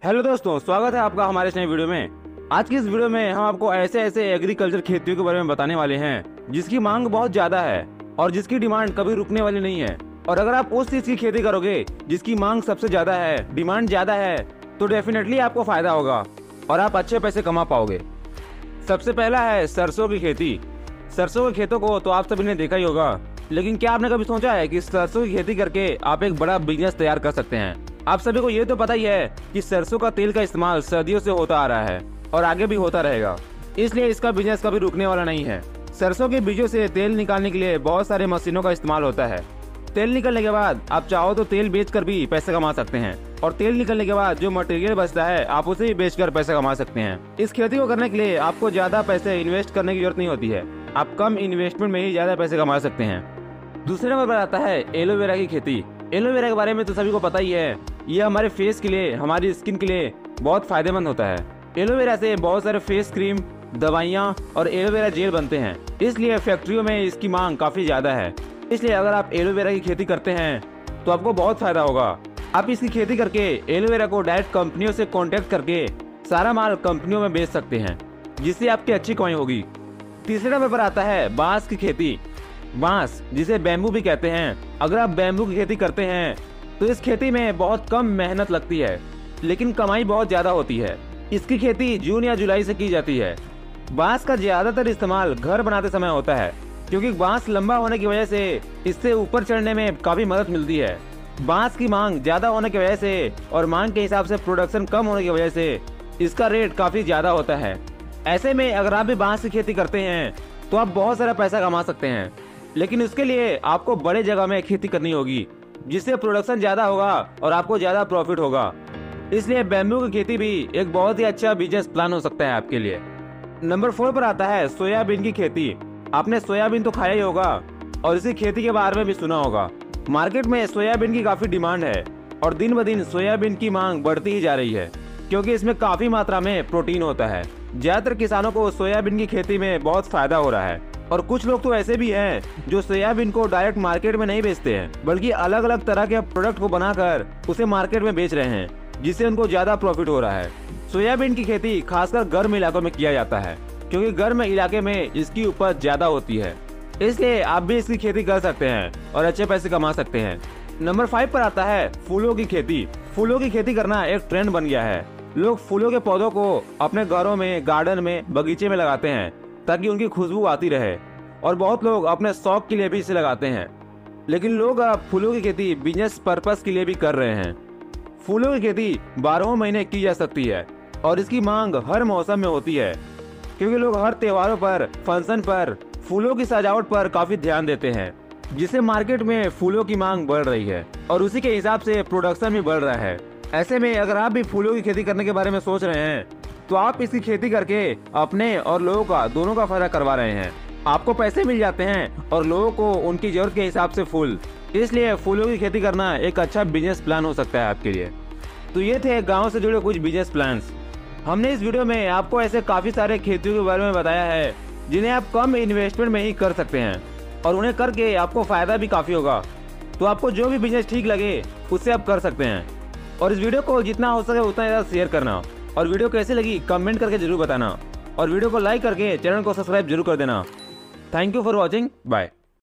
Hello दोस्तों, स्वागत है आपका हमारे इस नए वीडियो में। आज की इस वीडियो में हम आपको ऐसे ऐसे एग्रीकल्चर खेतियों के बारे में बताने वाले हैं जिसकी मांग बहुत ज्यादा है और जिसकी डिमांड कभी रुकने वाली नहीं है। और अगर आप उस चीज की खेती करोगे जिसकी मांग सबसे ज्यादा है, डिमांड ज्यादा है, तो डेफिनेटली आपको फायदा होगा और आप अच्छे पैसे कमा पाओगे। सबसे पहला है सरसों की खेती। सरसों के खेतों को तो आप सभी ने देखा ही होगा, लेकिन क्या आपने कभी सोचा है कि सरसों की खेती करके आप एक बड़ा बिजनेस तैयार कर सकते हैं। आप सभी को ये तो पता ही है कि सरसों का तेल का इस्तेमाल सदियों से होता आ रहा है और आगे भी होता रहेगा, इसलिए इसका बिजनेस कभी रुकने वाला नहीं है। सरसों के बीजों से तेल निकालने के लिए बहुत सारे मशीनों का इस्तेमाल होता है। तेल निकलने के बाद आप चाहो तो तेल बेचकर भी पैसे कमा सकते हैं और तेल निकलने के बाद जो मटेरियल बचता है आप उसे भी बेचकर पैसे कमा सकते हैं। इस खेती को करने के लिए आपको ज्यादा पैसे इन्वेस्ट करने की जरूरत नहीं होती है, आप कम इन्वेस्टमेंट में ही ज्यादा पैसे कमा सकते हैं। दूसरे नंबर पर आता है एलोवेरा की खेती। एलोवेरा के बारे में तो सभी को पता ही है, ये हमारे फेस के लिए, हमारी स्किन के लिए बहुत फायदेमंद होता है। एलोवेरा से बहुत सारे फेस क्रीम, दवाइयाँ और एलोवेरा जेल बनते हैं, इसलिए फैक्ट्रियों में इसकी मांग काफी ज्यादा है। इसलिए अगर आप एलोवेरा की खेती करते हैं तो आपको बहुत फायदा होगा। आप इसकी खेती करके एलोवेरा को डायरेक्ट कंपनियों से कॉन्टेक्ट करके सारा माल कंपनियों में बेच सकते हैं, जिससे आपकी अच्छी कमाई होगी। तीसरे नंबर पर आता है बांस की खेती। बांस, जिसे बैम्बू भी कहते हैं, अगर आप बैम्बू की खेती करते हैं तो इस खेती में बहुत कम मेहनत लगती है, लेकिन कमाई बहुत ज्यादा होती है। इसकी खेती जून या जुलाई से की जाती है। बांस का ज्यादातर इस्तेमाल घर बनाते समय होता है, क्योंकि बांस लंबा होने की वजह से इससे ऊपर चढ़ने में काफी मदद मिलती है। बांस की मांग ज्यादा होने की वजह से और मांग के हिसाब से प्रोडक्शन कम होने की वजह से इसका रेट काफी ज्यादा होता है। ऐसे में अगर आप भी बांस की खेती करते हैं तो आप बहुत सारा पैसा कमा सकते हैं, लेकिन उसके लिए आपको बड़े जगह में खेती करनी होगी, जिससे प्रोडक्शन ज्यादा होगा और आपको ज्यादा प्रॉफिट होगा। इसलिए बैम्बू की खेती भी एक बहुत ही अच्छा बिजनेस प्लान हो सकता है आपके लिए। नंबर 4 पर आता है सोयाबीन की खेती। आपने सोयाबीन तो खाया ही होगा और इसी खेती के बारे में भी सुना होगा। मार्केट में सोयाबीन की काफी डिमांड है और दिन ब दिन सोयाबीन की मांग बढ़ती ही जा रही है, क्योंकि इसमें काफी मात्रा में प्रोटीन होता है। ज्यादातर किसानों को सोयाबीन की खेती में बहुत फायदा हो रहा है और कुछ लोग तो ऐसे भी हैं जो सोयाबीन को डायरेक्ट मार्केट में नहीं बेचते हैं, बल्कि अलग अलग तरह के प्रोडक्ट को बनाकर उसे मार्केट में बेच रहे हैं, जिससे उनको ज्यादा प्रॉफिट हो रहा है। सोयाबीन की खेती खासकर गर्म इलाकों में किया जाता है, क्योंकि गर्म इलाके में इसकी उपज ज्यादा होती है। इसलिए आप भी इसकी खेती कर सकते हैं और अच्छे पैसे कमा सकते हैं। नंबर 5 पर आता है फूलों की खेती। फूलों की खेती करना एक ट्रेंड बन गया है। लोग फूलों के पौधों को अपने घरों में, गार्डन में, बगीचे में लगाते हैं ताकि उनकी खुशबू आती रहे, और बहुत लोग अपने शौक के लिए भी इसे लगाते हैं। लेकिन लोग अब फूलों की खेती बिजनेस पर्पस के लिए भी कर रहे हैं। फूलों की खेती 12 महीने की जा सकती है और इसकी मांग हर मौसम में होती है, क्योंकि लोग हर त्योहारों पर, फंक्शन पर फूलों की सजावट पर काफी ध्यान देते हैं, जिससे मार्केट में फूलों की मांग बढ़ रही है और उसी के हिसाब से प्रोडक्शन भी बढ़ रहा है। ऐसे में अगर आप भी फूलों की खेती करने के बारे में सोच रहे हैं तो आप इसकी खेती करके अपने और लोगों का, दोनों का फायदा करवा रहे हैं। आपको पैसे मिल जाते हैं और लोगों को उनकी जरूरत के हिसाब से फूल। इसलिए फूलों की खेती करना एक अच्छा बिजनेस प्लान हो सकता है आपके लिए। तो ये थे गांव से जुड़े कुछ बिजनेस प्लान्स। हमने इस वीडियो में आपको ऐसे काफी सारे खेतियों के बारे में बताया है जिन्हें आप कम इन्वेस्टमेंट में ही कर सकते हैं और उन्हें करके आपको फायदा भी काफी होगा। तो आपको जो भी बिजनेस ठीक लगे उससे आप कर सकते हैं। और इस वीडियो को जितना हो सके उतना ज़्यादा शेयर करना, और वीडियो कैसे लगी कमेंट करके जरूर बताना, और वीडियो को लाइक करके चैनल को सब्सक्राइब जरूर कर देना। Thank you for watching, bye.